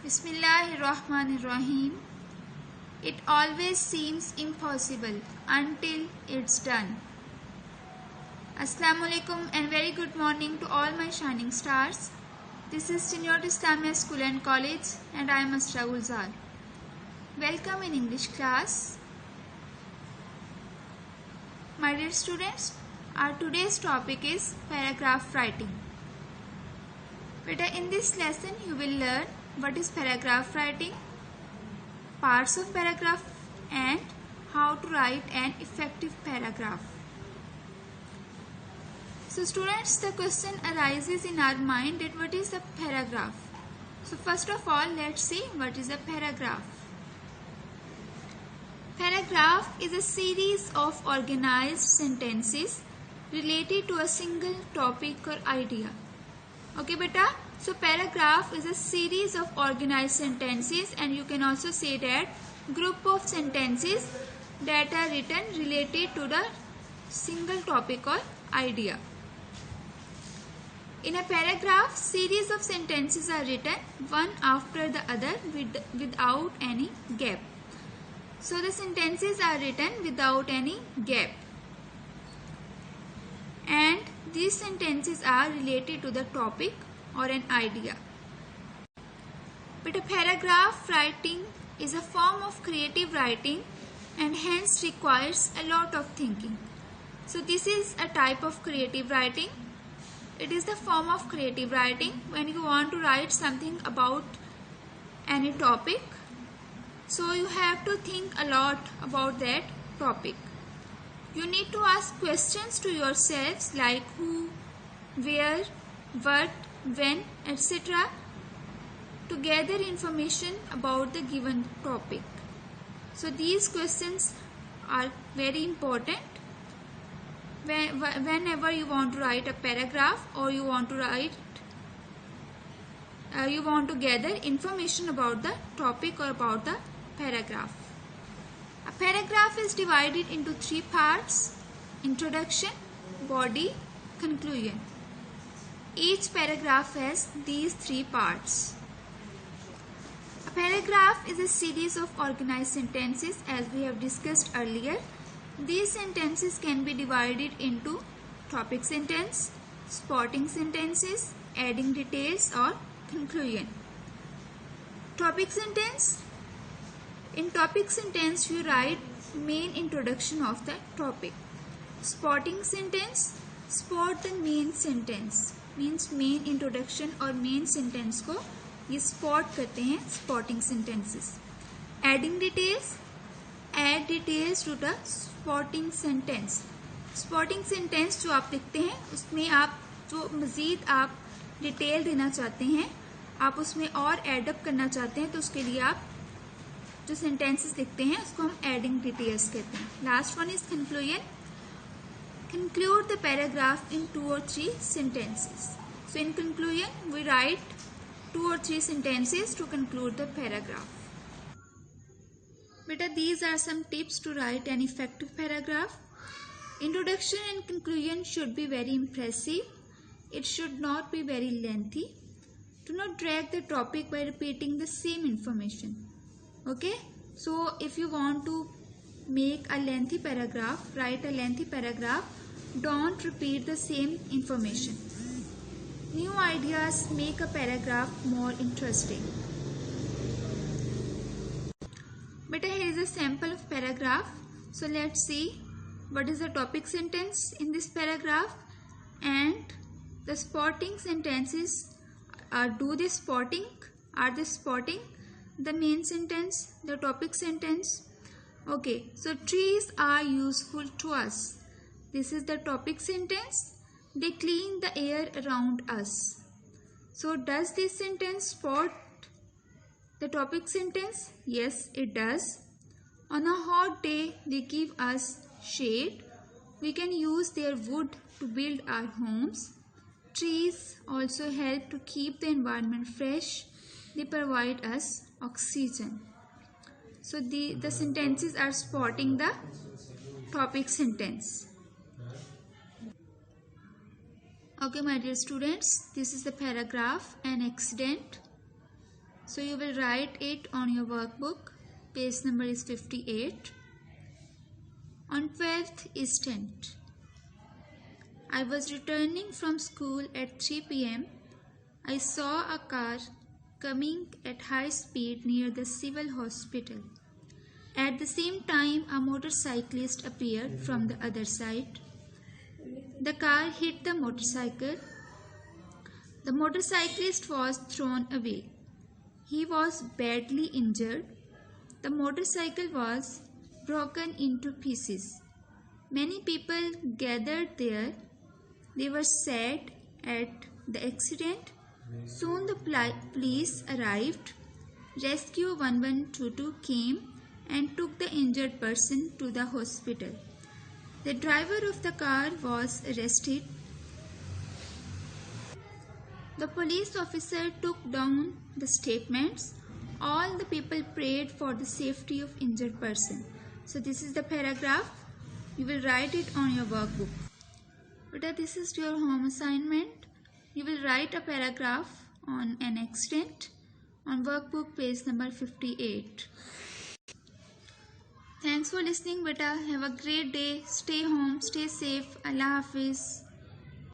Bismillahirrahmanirrahim. It always seems impossible until it's done. Assalamu alaikum and very good morning to all my shining stars. This is Senior Islamia School and College and I am Asra Gulzar. Welcome in English class. My dear students, our today's topic is paragraph writing. Beta, in this lesson you will learn what is paragraph writing, parts of paragraph and how to write an effective paragraph. So students, the question arises in our mind that what is a paragraph. So first of all, let's see what is a paragraph. Paragraph is a series of organized sentences related to a single topic or idea. Okay beta, so paragraph is a series of organized sentences and you can also say that group of sentences that are written related to the single topic or idea. In a paragraph, series of sentences are written one after the other without any gap. So the sentences are written without any gap. And these sentences are related to the topic or an idea. But a paragraph writing is a form of creative writing and hence requires a lot of thinking. So this is a type of creative writing. It is the form of creative writing when you want to write something about any topic. So you have to think a lot about that topic. You need to ask questions to yourselves like who, where, what, when, etc. to gather information about the given topic. So these questions are very important whenever you want to write a paragraph or you want to gather information about the topic or about the paragraph. A paragraph is divided into three parts: introduction, body, conclusion. Each paragraph has these three parts. A paragraph is a series of organized sentences as we have discussed earlier. These sentences can be divided into topic sentence, supporting sentences, adding details or conclusion. Topic sentence. In topic sentence, you write main introduction of the topic. Supporting sentence, support the main sentence. Means main introduction और main sentence को ये support करते हैं supporting sentences. Adding details, add details to the supporting sentence. Supporting sentence जो आप लिखते हैं उसमें आप जो मज़ीद आप डिटेल देना चाहते हैं, आप उसमें और एडअप करना चाहते हैं, तो उसके लिए आप जो sentences लिखते हैं उसको हम adding details कहते हैं. Last one is conclusion. Conclude the paragraph in 2 or 3 sentences. So in conclusion, we write 2 or 3 sentences to conclude the paragraph. Beta, these are some tips to write an effective paragraph. Introduction and conclusion should be very impressive. It should not be very lengthy. Do not drag the topic by repeating the same information. Okay, so if you want to make a lengthy paragraph, write a lengthy paragraph, don't repeat the same information. New ideas make a paragraph more interesting. But here is a sample of paragraph. So let's see what is the topic sentence in this paragraph and the supporting sentences. Are they supporting the main sentence, the topic sentence? Okay, so trees are useful to us. This is the topic sentence. They clean the air around us. So does this sentence support the topic sentence? Yes, it does. On a hot day, they give us shade. We can use their wood to build our homes. Trees also help to keep the environment fresh. They provide us oxygen. So the sentences are supporting the topic sentence. Okay, my dear students, this is the paragraph, an accident. So you will write it on your workbook. Page number is 58. On 12th instant, I was returning from school at 3 p.m. I saw a car coming at high speed near the civil hospital. At the same time, a motorcyclist appeared from the other side. The car hit the motorcycle. The motorcyclist was thrown away. He was badly injured. The motorcycle was broken into pieces. Many people gathered there. They were sad at the accident. Soon the police arrived. Rescue 1122 came and took the injured person to the hospital. The driver of the car was arrested. The police officer took down the statements. All the people prayed for the safety of injured person. So this is the paragraph. You will write it on your workbook. Beta, this is your home assignment. You will write a paragraph on an accident on workbook page number 58. Thanks for listening, beta. Have a great day. Stay home, stay safe. Allah Hafiz.